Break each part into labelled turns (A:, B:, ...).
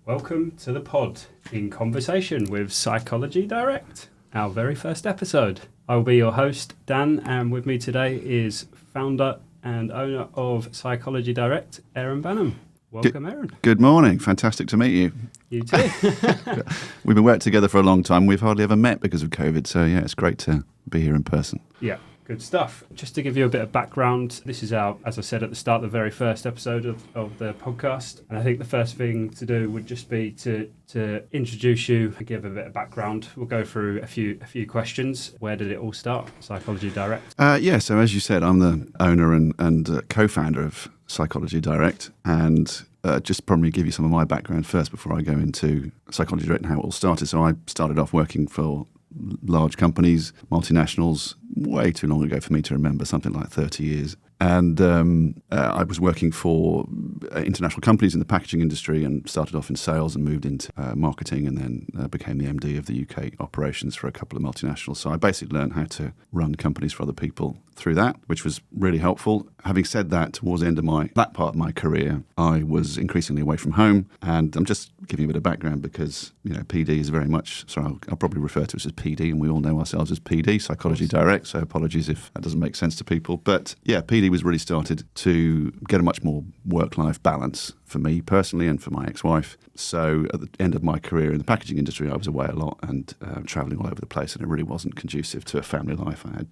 A: Welcome to the pod in conversation with Psychology Direct, our very first episode. I will be your host, Dan, and with me today is founder and owner of Psychology Direct, Aaron Banham. Welcome, Aaron.
B: Good morning. Fantastic to meet you.
A: You too.
B: We've been working together for a long time. We've hardly ever met because of COVID, so yeah, it's great to be here in person.
A: Yeah. Good stuff. Just to give you a bit of background, this is our, as I said at the start, the very first episode of the podcast. And I think the first thing to do would just be to introduce you and give a bit of background. We'll go through a few questions. Where did it all start? Psychology Direct.
B: So as you said, I'm the owner and co-founder of Psychology Direct. And just probably give you some of my background first before I go into Psychology Direct and how it all started. So I started off working for large companies, multinationals, way too long ago for me to remember, something like 30 years. And I was working for international companies in the packaging industry and started off in sales and moved into marketing and then became the MD of the UK operations for a couple of multinationals. So I basically learned how to run companies for other people through that, which was really helpful. Having said that, towards the end of that part of my career, I was increasingly away from home. And I'm just giving you a bit of background because, PD is very much, I'll probably refer to us as PD, and we all know ourselves as PD, Psychology Direct. So apologies if that doesn't make sense to people. But yeah, PD was really started to get a much more work-life balance for me personally and for my ex-wife. So at the end of my career in the packaging industry, I was away a lot and travelling all over the place, and it really wasn't conducive to a family life. I had,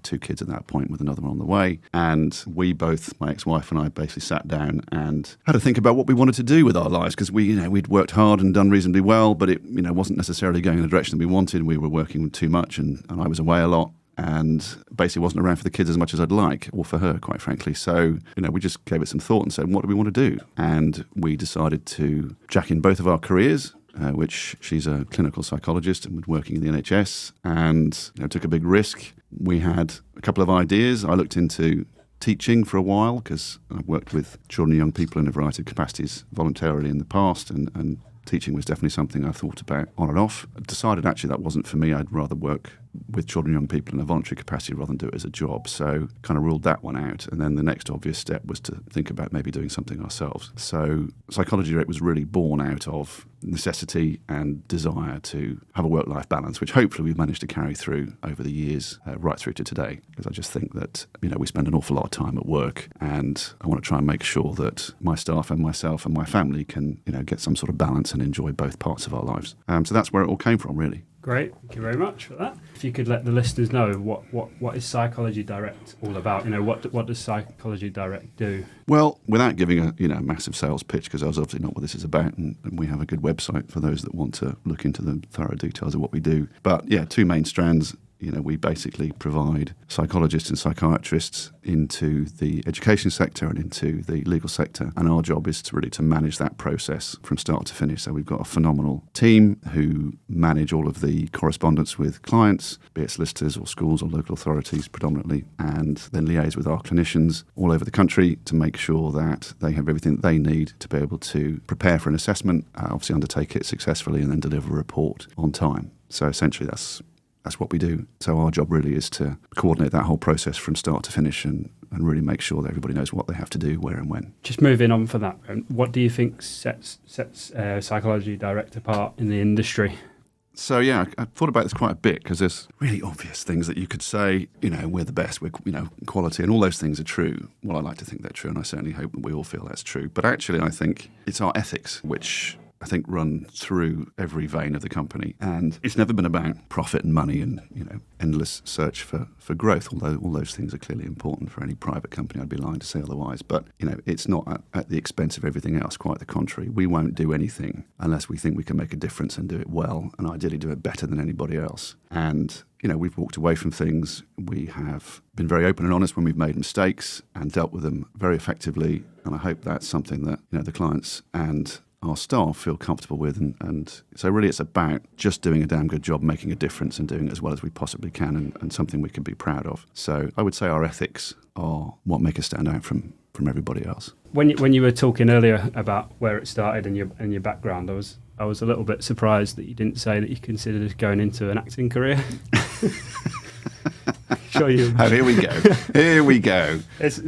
B: 2 kids at that point with another one on the way. And we both, my ex-wife and I, basically sat down and had to think about what we wanted to do with our lives because we'd worked hard and done reasonably well, but it, wasn't necessarily going in the direction that we wanted. We were working too much and I was away a lot. And basically wasn't around for the kids as much as I'd like, or for her, quite frankly. So, we just gave it some thought and said, what do we want to do? And we decided to jack in both of our careers, which she's a clinical psychologist and was working in the NHS, and took a big risk. We had a couple of ideas. I looked into teaching for a while because I've worked with children and young people in a variety of capacities voluntarily in the past, and teaching was definitely something I thought about on and off. I decided actually that wasn't for me. I'd rather work with children and young people in a voluntary capacity rather than do it as a job. So kind of ruled that one out. And then the next obvious step was to think about maybe doing something ourselves. So Psychology Direct was really born out of necessity and desire to have a work-life balance, which hopefully we've managed to carry through over the years, right through to today. Because I just think that, we spend an awful lot of time at work, and I want to try and make sure that my staff and myself and my family can, get some sort of balance and enjoy both parts of our lives. So that's where it all came from, really. Great.
A: Thank you very much for that. If you could let the listeners know what is Psychology Direct all about? What does Psychology Direct do?
B: Well, without giving a massive sales pitch, because that's obviously not what this is about, and we have a good website for those that want to look into the thorough details of what we do. But yeah, 2 main strands. We basically provide psychologists and psychiatrists into the education sector and into the legal sector. And our job is to manage that process from start to finish. So we've got a phenomenal team who manage all of the correspondence with clients, be it solicitors or schools or local authorities predominantly, and then liaise with our clinicians all over the country to make sure that they have everything that they need to be able to prepare for an assessment, obviously undertake it successfully, and then deliver a report on time. So essentially that's what we do. So our job really is to coordinate that whole process from start to finish and really make sure that everybody knows what they have to do, where and when.
A: Just moving on for that, what do you think sets Psychology Direct apart in the industry?
B: So yeah, I thought about this quite a bit because there's really obvious things that you could say, we're the best, we're, quality, and all those things are true. Well, I like to think they're true, and I certainly hope that we all feel that's true. But actually, I think it's our ethics which I think run through every vein of the company. And it's never been about profit and money and, endless search for growth, although all those things are clearly important for any private company. I'd be lying to say otherwise. But, it's not at the expense of everything else, quite the contrary. We won't do anything unless we think we can make a difference and do it well, and ideally do it better than anybody else. And we've walked away from things. We have been very open and honest when we've made mistakes and dealt with them very effectively. And I hope that's something that, the clients and our staff feel comfortable with. And so really it's about just doing a damn good job, making a difference and doing it as well as we possibly can and something we can be proud of. So I would say our ethics are what make us stand out from everybody else.
A: When you were talking earlier about where it started and your background, I was a little bit surprised that you didn't say that you considered going into an acting career. sure you.
B: Oh, here we go. Here we go.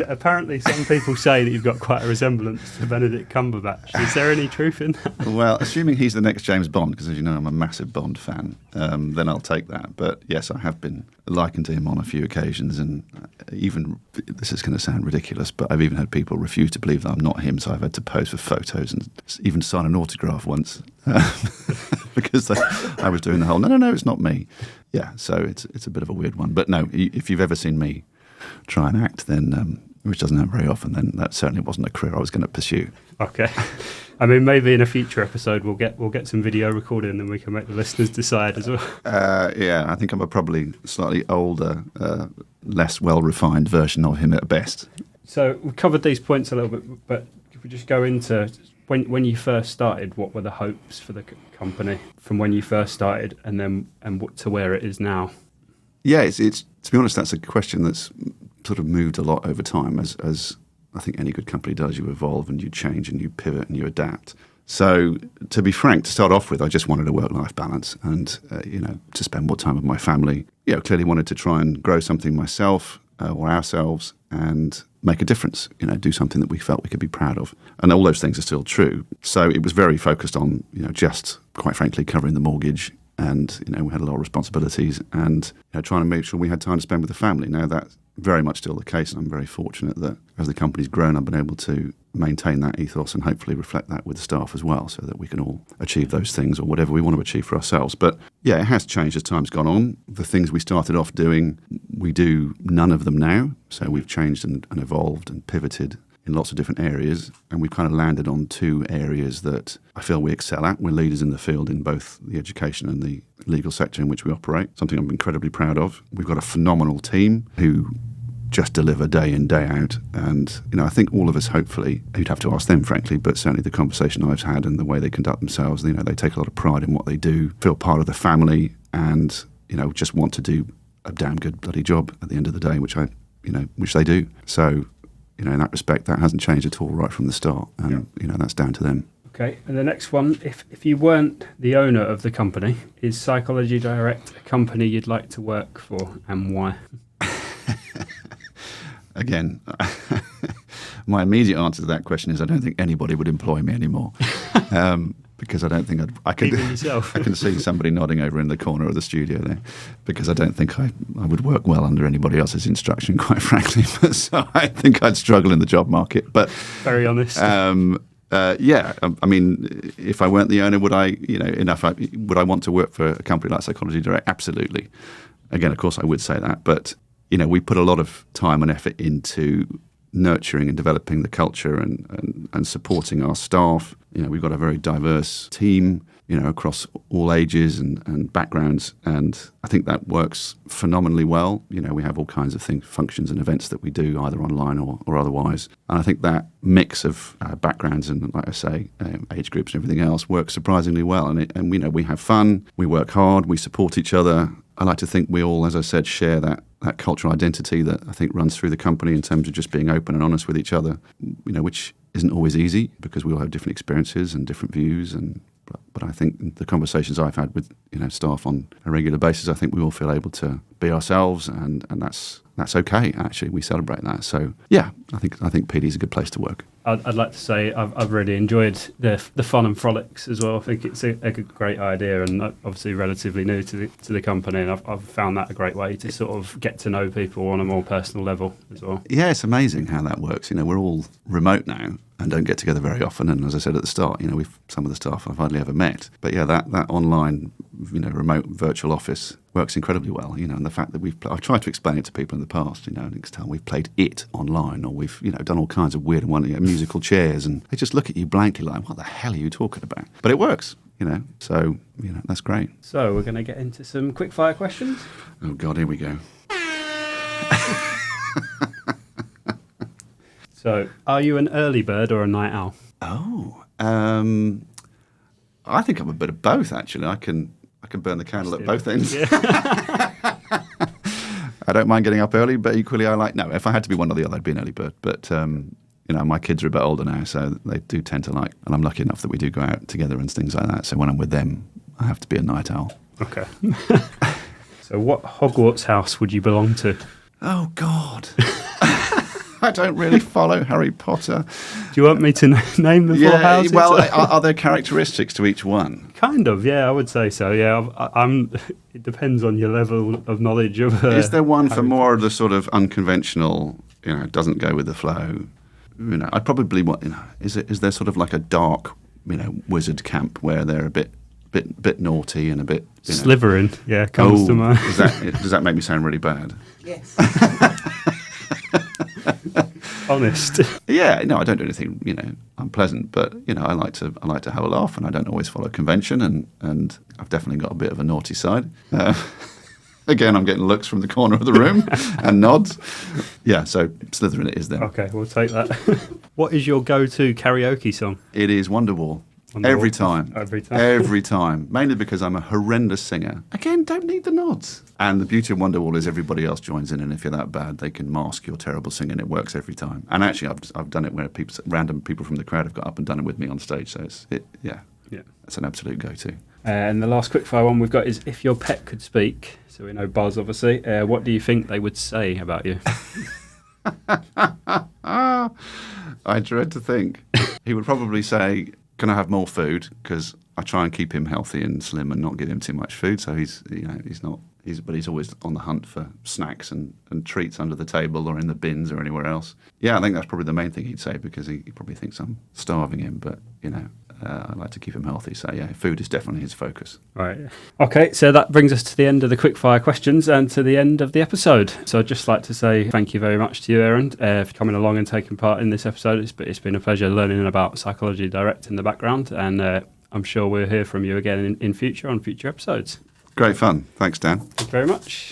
A: Apparently, some people say that you've got quite a resemblance to Benedict Cumberbatch. Is there any truth in that?
B: Well, assuming he's the next James Bond, because as you know, I'm a massive Bond fan, then I'll take that. But yes, I have been likened to him on a few occasions, and even, this is going to sound ridiculous, but I've even had people refuse to believe that I'm not him, so I've had to pose for photos and even sign an autograph once because I was doing the whole, no, it's not me. Yeah, so it's a bit of a weird one. But no, if you've ever seen me try and act, then which doesn't happen very often, then that certainly wasn't a career I was going to pursue.
A: Okay. I mean, maybe in a future episode we'll get some video recording and we can make the listeners decide as well.
B: Yeah, I think I'm a probably slightly older, less well-refined version of him at best. So
A: we've covered these points a little bit, but if we just go into when you first started, what were the hopes for the company from when you first started and to where it is now?
B: Yeah, it's to be honest, that's a question that's sort of moved a lot over time, as I think any good company does. You evolve and you change and you pivot and you adapt. So to be frank, to start off with, I just wanted a work-life balance and to spend more time with my family. Clearly wanted to try and grow something myself or ourselves and make a difference, do something that we felt we could be proud of. And all those things are still true. So it was very focused on, just quite frankly, covering the mortgage. And, we had a lot of responsibilities and trying to make sure we had time to spend with the family. Now, that's very much still the case. And I'm very fortunate that as the company's grown, I've been able to maintain that ethos and hopefully reflect that with the staff as well, so that we can all achieve those things or whatever we want to achieve for ourselves. But yeah, it has changed as time's gone on. The things we started off doing, we do none of them now. So we've changed and evolved and pivoted in lots of different areas, and we've kind of landed on two areas that I feel we excel at. We're leaders in the field in both the education and the legal sector in which we operate, something I'm incredibly proud of. We've got a phenomenal team who just deliver day in, day out, and I think all of us, hopefully, you'd have to ask them frankly, but certainly the conversation I've had and the way they conduct themselves, they take a lot of pride in what they do, feel part of the family, and just want to do a damn good bloody job at the end of the day, which they do. So in that respect, that hasn't changed at all right from the start. And, that's down to them. Okay.
A: And the next one, if you weren't the owner of the company, is Psychology Direct a company you'd like to work for, and why?
B: Again, my immediate answer to that question is I don't think anybody would employ me anymore. Because I don't think I could.
A: Even yourself.
B: I can see somebody nodding over in the corner of the studio there, because I don't think I would work well under anybody else's instruction, quite frankly. So I think I'd struggle in the job market. But
A: very honest.
B: Yeah, I mean, if I weren't the owner, would I want to work for a company like Psychology Direct? Absolutely. Again, of course, I would say that, but we put a lot of time and effort into nurturing and developing the culture and supporting our staff. We've got a very diverse team, across all ages and backgrounds, and I think that works phenomenally well. We have all kinds of functions and events that we do either online or otherwise, and I think that mix of backgrounds and, like I say, age groups and everything else works surprisingly well. And we have fun, we work hard, we support each other. I like to think we all, as I said, share that cultural identity that I think runs through the company in terms of just being open and honest with each other, which isn't always easy because we all have different experiences and different views. But I think the conversations I've had with staff on a regular basis, I think we all feel able to be ourselves, and that's okay. Actually, we celebrate that. So yeah, I think PD is a good place to work.
A: I'd like to say I've really enjoyed the fun and frolics as well. I think it's a great idea, and obviously relatively new to the company, and I've found that a great way to sort of get to know people on a more personal level as well.
B: Yeah, it's amazing how that works. We're all remote now and don't get together very often. And as I said at the start, some of the staff I've hardly ever met. But yeah, that online, remote virtual office works incredibly well. And the fact that I've tried to explain it to people in the past. Next time we've played it online, or we've done all kinds of weird and wonderful musical chairs, and they just look at you blankly like, what the hell are you talking about? But it works. So that's great.
A: So we're going to get into some quick fire questions.
B: Oh God, here we go.
A: So, are you an early bird or a night owl?
B: Oh, I think I'm a bit of both. Actually, I can burn the candle at both ends. Yeah. I don't mind getting up early, but equally, if I had to be one or the other, I'd be an early bird. But my kids are a bit older now, so they do tend to and I'm lucky enough that we do go out together and things like that. So when I'm with them, I have to be a night owl.
A: Okay. So what Hogwarts house would you belong to?
B: Oh, God. I don't really follow Harry Potter.
A: Do you want me to name the four houses?
B: Well, are there characteristics to each one?
A: Kind of, yeah, I would say so. Yeah, I'm. It depends on your level of knowledge of.
B: Is there one for more of the sort of unconventional? Doesn't go with the flow. I'd probably want. Is there sort of like a dark, wizard camp where they're a bit naughty and a bit
A: Slytherin? Yeah, comes to mind.
B: Does that make me sound really bad?
C: Yes.
A: Honest.
B: Yeah, no, I don't do anything, unpleasant, but I like to have a laugh, and I don't always follow convention, and I've definitely got a bit of a naughty side. Again, I'm getting looks from the corner of the room and nods. Yeah, so Slytherin it is then.
A: Okay, we'll take that. What is your go-to karaoke song?
B: It is Wonderwall. Every time. Mainly because I'm a horrendous singer. Again, don't need the nods. And the beauty of Wonderwall is everybody else joins in, and if you're that bad, they can mask your terrible singing. It works every time. And actually, I've done it where random people from the crowd have got up and done it with me on stage. So it's an absolute go-to.
A: And the last quickfire one we've got is, if your pet could speak, so we know Buzz obviously, what do you think they would say about you?
B: I dread to think. He would probably say, can I have more food? Because I try and keep him healthy and slim and not give him too much food. So he's always on the hunt for snacks and treats under the table or in the bins or anywhere else. Yeah, I think that's probably the main thing he'd say, because he probably thinks I'm starving him. But I like to keep him healthy. So yeah, food is definitely his focus.
A: Right. Okay, so that brings us to the end of the quickfire questions and to the end of the episode. So I'd just like to say thank you very much to you, Aaron, for coming along and taking part in this episode. It's been a pleasure learning about Psychology Direct in the background, and I'm sure we'll hear from you again in future on future episodes.
B: Great fun. Thanks, Dan.
A: Thank you very much.